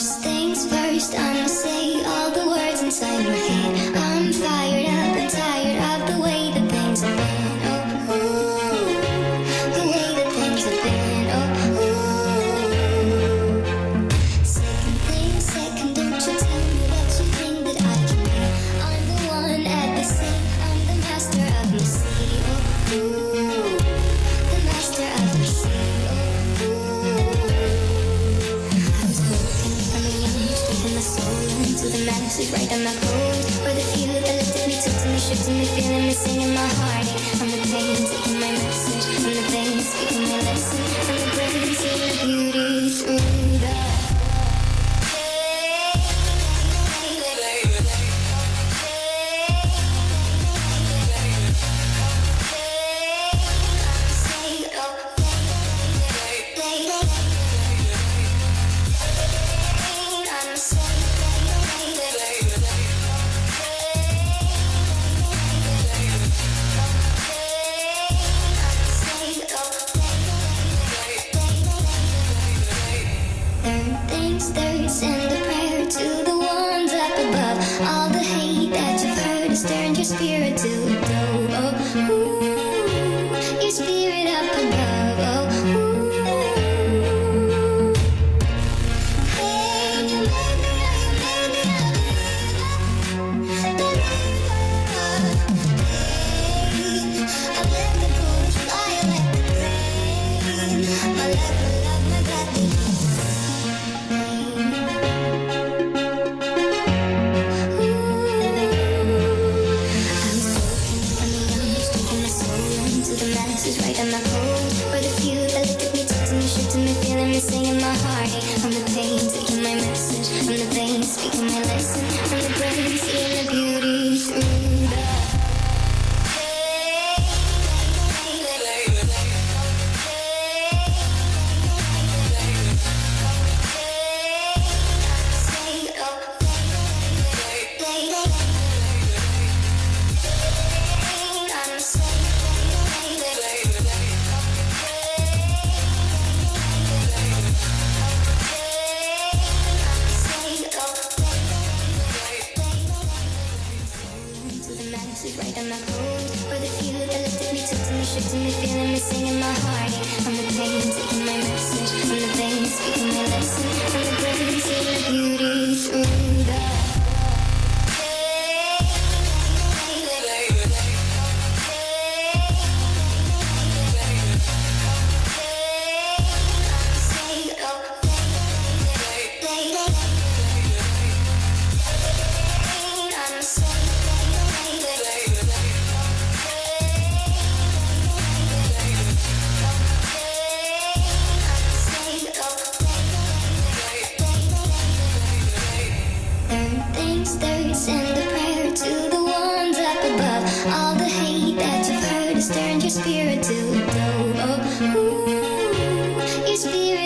First things first, I'ma say all the words inside my head. I'm fired up and tired of the way that things have been. Oh, ooh, the way that things have been. Oh, ooh. Second thing, second, don't you tell me what you think that I can be. I'm the one at the sea, I'm the master of my sea. Oh, ooh, the master of my sea. Oh, ooh. I was broken from a young age, taking my soul into the masses, right on my code. For the few that looked at me, took to me, shook to me, feeling me, singing my heartache. From the pain, taking my message. From the vein, speaking my lesson. From the brain, seeing the beauty through the send a prayer to the ones up above. All the hate that you've heard has turned your spirit to a dove. Oh, ooh, your spirit up above. Oh, ooh. Hey, you made me, you made me a believer. Hey, I let the bullets fly, I let the rain. My love, my love, my gladness. Right on my code. For the few that looked at me, took to me, shook to me, feeling me, singing my heartache. From the pain, taking my message. From the vein, speaking my lesson. From the brain, seeing the beauty through the right on my code. For the few that looked at me, took to me, shook to me, feeling me, singing my heartache. From the pain, taking my message. From the vein, speaking my lesson. From the brain, seeing the beauty through the send a prayer to the ones up above. All the hate that you've heard has turned your spirit to a dove. Oh, ooh, your spirit